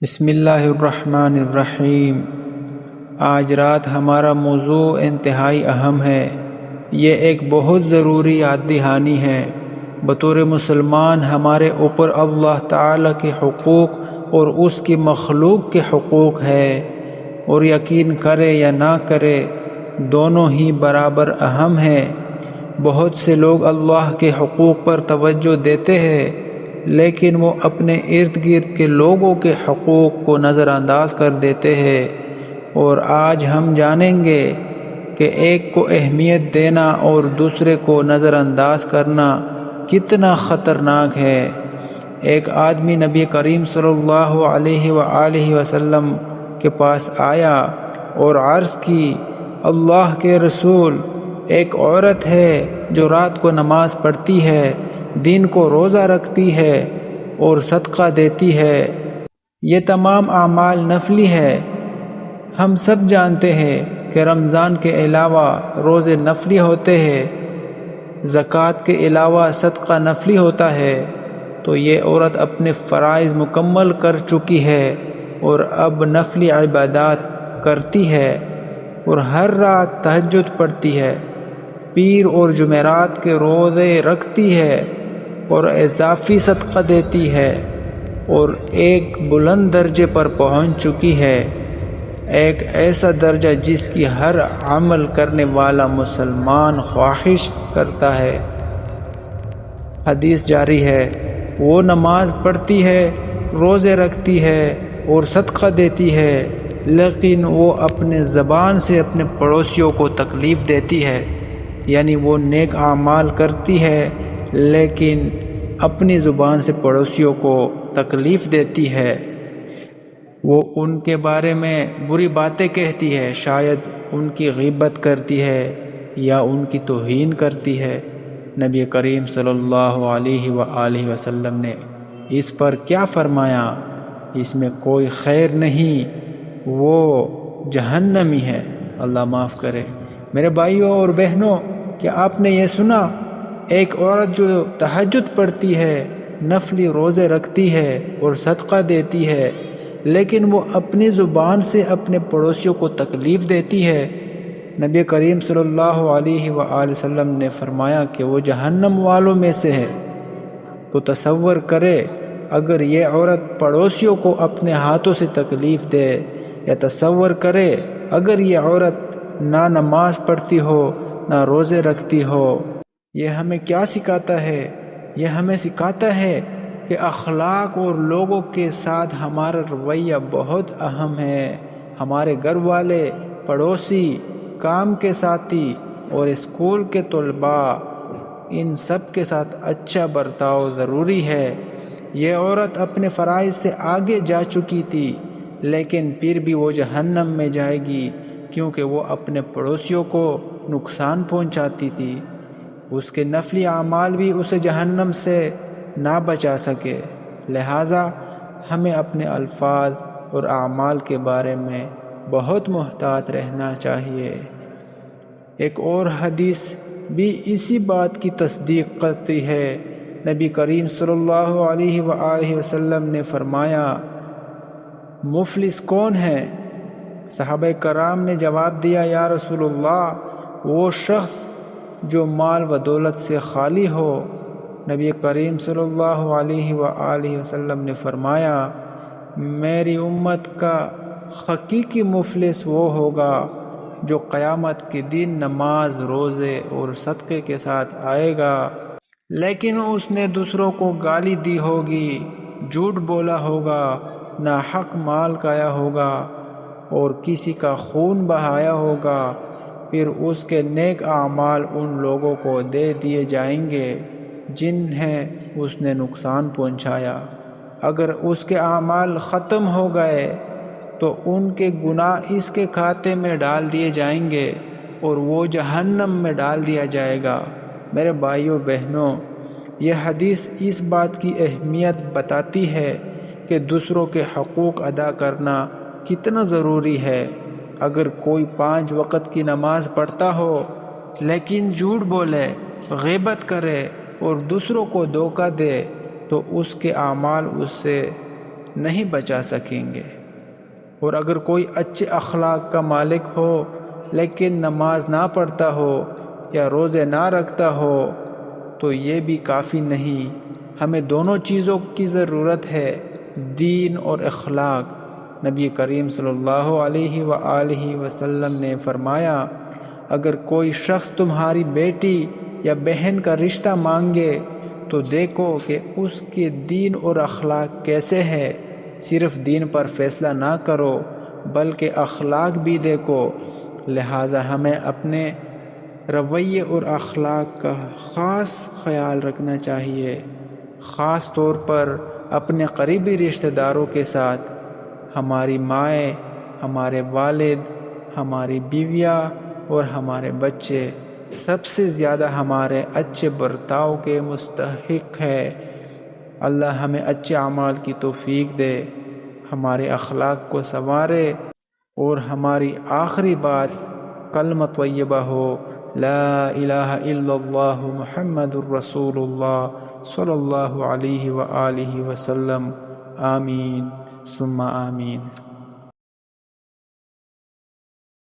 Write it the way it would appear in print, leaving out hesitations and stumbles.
بسم اللہ الرحمن الرحیم۔ آج رات ہمارا موضوع انتہائی اہم ہے۔ یہ ایک بہت ضروری یاد دہانی ہے۔ بطور مسلمان ہمارے اوپر اللہ تعالیٰ کے حقوق اور اس کی مخلوق کے حقوق ہے، اور یقین کرے یا نہ کرے دونوں ہی برابر اہم ہیں۔ بہت سے لوگ اللہ کے حقوق پر توجہ دیتے ہیں، لیکن وہ اپنے ارد گرد کے لوگوں کے حقوق کو نظر انداز کر دیتے ہیں، اور آج ہم جانیں گے کہ ایک کو اہمیت دینا اور دوسرے کو نظر انداز کرنا کتنا خطرناک ہے۔ ایک آدمی نبی کریم صلی اللہ علیہ وآلہ وسلم کے پاس آیا اور عرض کی، اللہ کے رسول، ایک عورت ہے جو رات کو نماز پڑھتی ہے، دن کو روزہ رکھتی ہے اور صدقہ دیتی ہے۔ یہ تمام اعمال نفلی ہے۔ ہم سب جانتے ہیں کہ رمضان کے علاوہ روزے نفلی ہوتے ہیں، زکوٰۃ کے علاوہ صدقہ نفلی ہوتا ہے۔ تو یہ عورت اپنے فرائض مکمل کر چکی ہے اور اب نفلی عبادات کرتی ہے، اور ہر رات تہجد پڑھتی ہے، پیر اور جمعرات کے روزے رکھتی ہے اور اضافی صدقہ دیتی ہے، اور ایک بلند درجے پر پہنچ چکی ہے، ایک ایسا درجہ جس کی ہر عمل کرنے والا مسلمان خواہش کرتا ہے۔ حدیث جاری ہے، وہ نماز پڑھتی ہے، روزے رکھتی ہے اور صدقہ دیتی ہے، لیکن وہ اپنے زبان سے اپنے پڑوسیوں کو تکلیف دیتی ہے، یعنی وہ نیک اعمال کرتی ہے لیکن اپنی زبان سے پڑوسیوں کو تکلیف دیتی ہے۔ وہ ان کے بارے میں بری باتیں کہتی ہے، شاید ان کی غیبت کرتی ہے یا ان کی توہین کرتی ہے۔ نبی کریم صلی اللہ علیہ وآلہ وسلم نے اس پر کیا فرمایا؟ اس میں کوئی خیر نہیں، وہ جہنمی ہے، اللہ معاف کرے۔ میرے بھائیوں اور بہنوں، کیا آپ نے یہ سنا؟ ایک عورت جو تہجد پڑھتی ہے، نفلی روزے رکھتی ہے اور صدقہ دیتی ہے، لیکن وہ اپنی زبان سے اپنے پڑوسیوں کو تکلیف دیتی ہے، نبی کریم صلی اللہ علیہ وآلہ وسلم نے فرمایا کہ وہ جہنم والوں میں سے ہے۔ تو تصور کرے اگر یہ عورت پڑوسیوں کو اپنے ہاتھوں سے تکلیف دے، یا تصور کرے اگر یہ عورت نہ نماز پڑھتی ہو نہ روزے رکھتی ہو۔ یہ ہمیں کیا سکھاتا ہے؟ یہ ہمیں سکھاتا ہے کہ اخلاق اور لوگوں کے ساتھ ہمارا رویہ بہت اہم ہے۔ ہمارے گھر والے، پڑوسی، کام کے ساتھی اور اسکول کے طلباء، ان سب کے ساتھ اچھا برتاؤ ضروری ہے۔ یہ عورت اپنے فرائض سے آگے جا چکی تھی، لیکن پھر بھی وہ جہنم میں جائے گی، کیونکہ وہ اپنے پڑوسیوں کو نقصان پہنچاتی تھی۔ اس کے نفلی اعمال بھی اسے جہنم سے نہ بچا سکے۔ لہٰذا ہمیں اپنے الفاظ اور اعمال کے بارے میں بہت محتاط رہنا چاہیے۔ ایک اور حدیث بھی اسی بات کی تصدیق کرتی ہے۔ نبی کریم صلی اللہ علیہ وآلہ وسلم نے فرمایا، مفلس کون ہے؟ صحابہ کرام نے جواب دیا، یا رسول اللہ، وہ شخص جو مال و دولت سے خالی ہو۔ نبی کریم صلی اللہ علیہ وآلہ وسلم نے فرمایا، میری امت کا حقیقی مفلس وہ ہوگا جو قیامت کے دن نماز، روزے اور صدقے کے ساتھ آئے گا، لیکن اس نے دوسروں کو گالی دی ہوگی، جھوٹ بولا ہوگا، ناحق مال کھایا ہوگا اور کسی کا خون بہایا ہوگا، پھر اس کے نیک اعمال ان لوگوں کو دے دیے جائیں گے جنہیں اس نے نقصان پہنچایا۔ اگر اس کے اعمال ختم ہو گئے تو ان کے گناہ اس کے کھاتے میں ڈال دیے جائیں گے اور وہ جہنم میں ڈال دیا جائے گا۔ میرے بھائیوں بہنوں، یہ حدیث اس بات کی اہمیت بتاتی ہے کہ دوسروں کے حقوق ادا کرنا کتنا ضروری ہے۔ اگر کوئی 5 وقت کی نماز پڑھتا ہو لیکن جھوٹ بولے، غیبت کرے اور دوسروں کو دھوکہ دے، تو اس کے اعمال اس سے نہیں بچا سکیں گے۔ اور اگر کوئی اچھے اخلاق کا مالک ہو لیکن نماز نہ پڑھتا ہو یا روزے نہ رکھتا ہو تو یہ بھی کافی نہیں، ہمیں دونوں چیزوں کی ضرورت ہے، دین اور اخلاق۔ نبی کریم صلی اللہ علیہ وآلہ وسلم نے فرمایا، اگر کوئی شخص تمہاری بیٹی یا بہن کا رشتہ مانگے تو دیکھو کہ اس کے دین اور اخلاق کیسے ہے، صرف دین پر فیصلہ نہ کرو بلکہ اخلاق بھی دیکھو۔ لہٰذا ہمیں اپنے رویے اور اخلاق کا خاص خیال رکھنا چاہیے، خاص طور پر اپنے قریبی رشتہ داروں کے ساتھ، ہماری مائیں، ہمارے والد، ہماری بیویاں اور ہمارے بچے سب سے زیادہ ہمارے اچھے برتاؤ کے مستحق ہے۔ اللہ ہمیں اچھے اعمال کی توفیق دے، ہمارے اخلاق کو سنوارے اور ہماری آخری بات کلمہ طیبہ ہو، لا الہ الا اللہ محمد الرسول اللہ صلی اللہ علیہ وآلہ وسلم۔ آمین ثم آمین۔